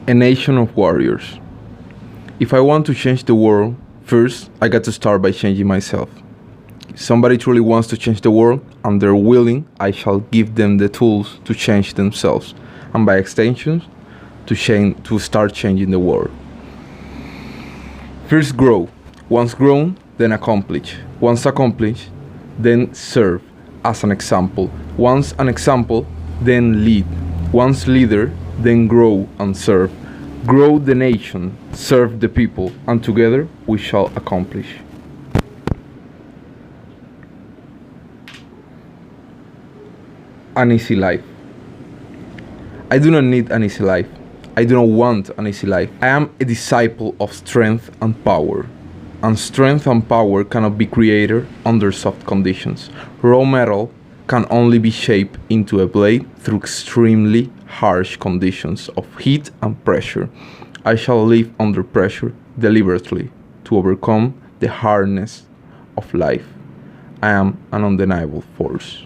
A nation of warriors. If I want to change the world, first I got to start by changing myself. If somebody truly wants to change the world and they're willing, I shall give them the tools to change themselves, and by extension, to start changing the world. First grow. Once grown, then accomplish. Once accomplished, then serve as an example. Once an example, then lead. Once leader, then grow and serve. Grow the nation, serve the people, and together we shall accomplish. An easy life. I do not need an easy life. I do not want an easy life. I am a disciple of strength and power. And strength and power cannot be created under soft conditions. Raw metal can only be shaped into a blade through extremely harsh conditions of heat and pressure. I shall live under pressure deliberately to overcome the hardness of life. I am an undeniable force.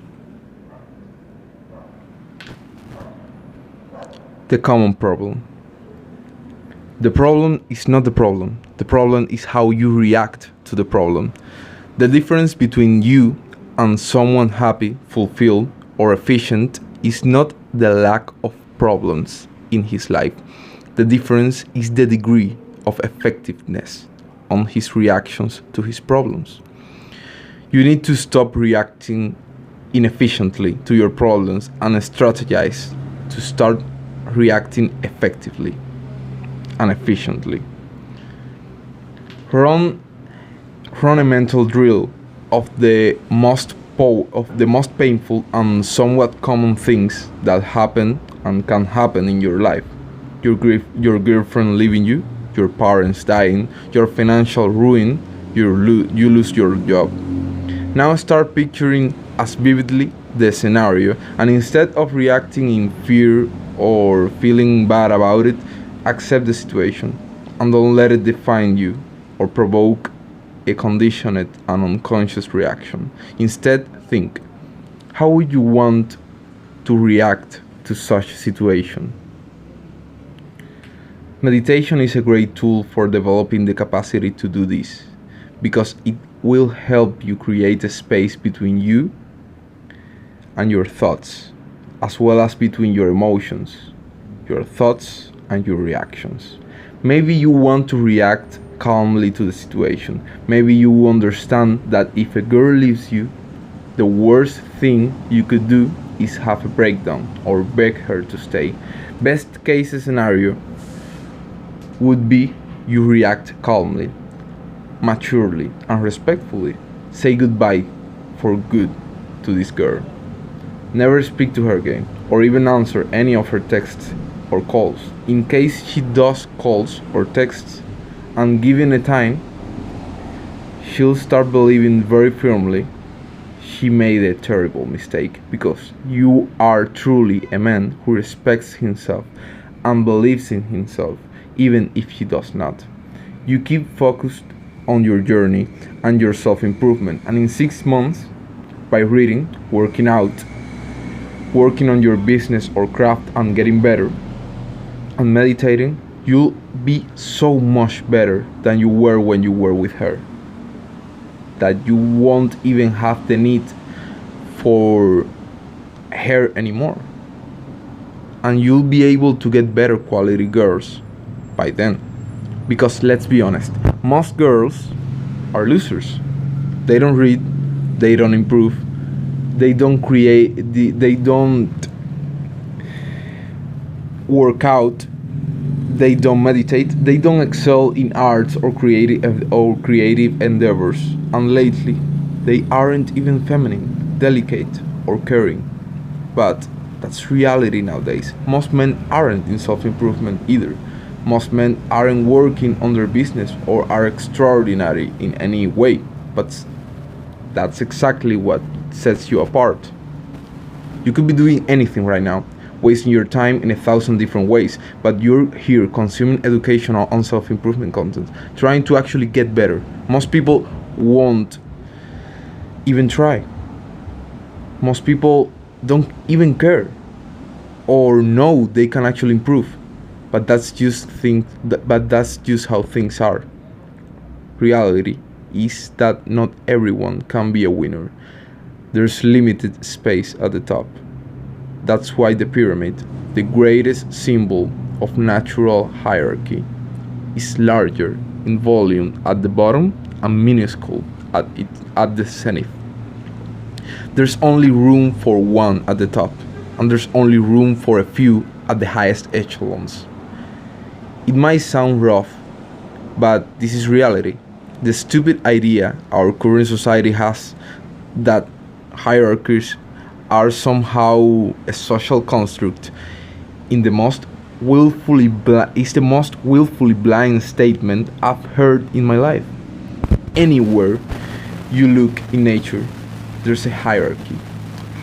The common problem. The problem is not the problem. The problem is how you react to the problem. The difference between you and someone happy, fulfilled, or efficient is not the lack of problems in his life. The difference is the degree of effectiveness on his reactions to his problems. You need to stop reacting inefficiently to your problems and strategize to start reacting effectively and efficiently. Run a mental drill of the most painful and somewhat common things that happen and can happen in your life. Your girlfriend leaving you, your parents dying, your financial ruin, you lose your job. Now start picturing as vividly the scenario, and instead of reacting in fear or feeling bad about it, accept the situation and don't let it define you or provoke a conditioned and unconscious reaction. Instead, think, how would you want to react to such a situation? Meditation is a great tool for developing the capacity to do this, because it will help you create a space between you and your thoughts, as well as between your emotions, your thoughts, and your reactions. Maybe you want to react calmly to the situation. Maybe you understand that if a girl leaves you, the worst thing you could do is have a breakdown or beg her to stay. Best case scenario would be you react calmly, maturely, and respectfully. Say goodbye for good to this girl. Never speak to her again, or even answer any of her texts or calls. In case she does calls or texts, and given a time, she'll start believing very firmly she made a terrible mistake, because you are truly a man who respects himself and believes in himself, even if he does not. You keep focused on your journey and your self-improvement, and in 6 months, by reading, working out, working on your business or craft and getting better, and meditating, you'll be so much better than you were when you were with her, that you won't even have the need for her anymore, and you'll be able to get better quality girls by then. Because let's be honest, most girls are losers. They don't read, they don't improve, they don't they don't work out, they don't meditate, they don't excel in arts or creative endeavors, and lately they aren't even feminine, delicate, or caring. But that's reality nowadays. Most men aren't in self-improvement either. Most men aren't working on their business or are extraordinary in any way, but that's exactly what sets you apart. You could be doing anything right now, wasting your time in 1,000 different ways, but you're here consuming educational and self-improvement content, trying to actually get better. Most people won't even try. Most people don't even care or know they can actually improve. But that's just how things are. Reality is that not everyone can be a winner. There's limited space at the top. That's why the pyramid, the greatest symbol of natural hierarchy, is larger in volume at the bottom and minuscule at the zenith. There's only room for one at the top, and there's only room for a few at the highest echelons. It might sound rough, but this is reality. The stupid idea our current society has that hierarchies are somehow a social construct is the most willfully blind statement I've heard in my life. Anywhere you look in nature, there's a hierarchy.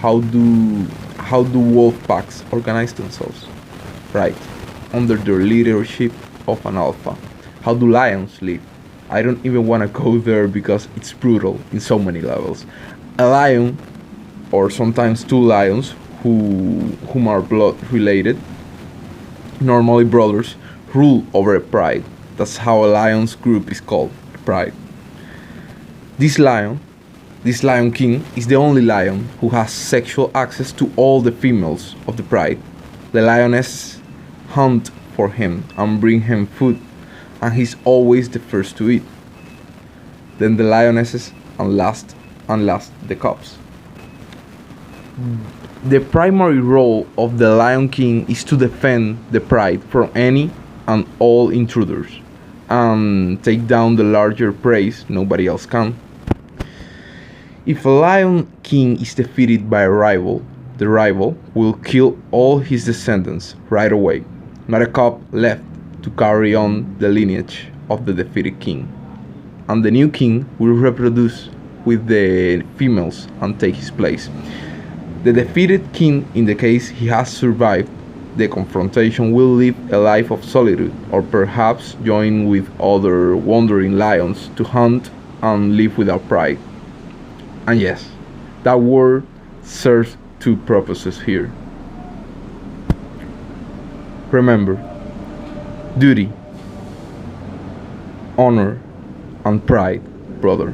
How do wolf packs organize themselves? Right, under the leadership of an alpha. How do lions live? I don't even want to go there because it's brutal in so many levels. A lion, or sometimes two lions, whom are blood related, normally brothers, rule over a pride. That's how a lion's group is called, a pride. This lion, this lion king, is the only lion who has sexual access to all the females of the pride. The lionesses hunt for him and bring him food, and he's always the first to eat. Then the lionesses, and last the cubs. The primary role of the Lion King is to defend the pride from any and all intruders and take down the larger prey nobody else can. If a Lion King is defeated by a rival, the rival will kill all his descendants right away. Not a cub left to carry on the lineage of the defeated king. And the new king will reproduce with the females and take his place. The defeated king, in the case he has survived the confrontation, will live a life of solitude, or perhaps join with other wandering lions to hunt and live without pride. And yes, that word serves two purposes here. Remember, duty, honor, and pride, brother.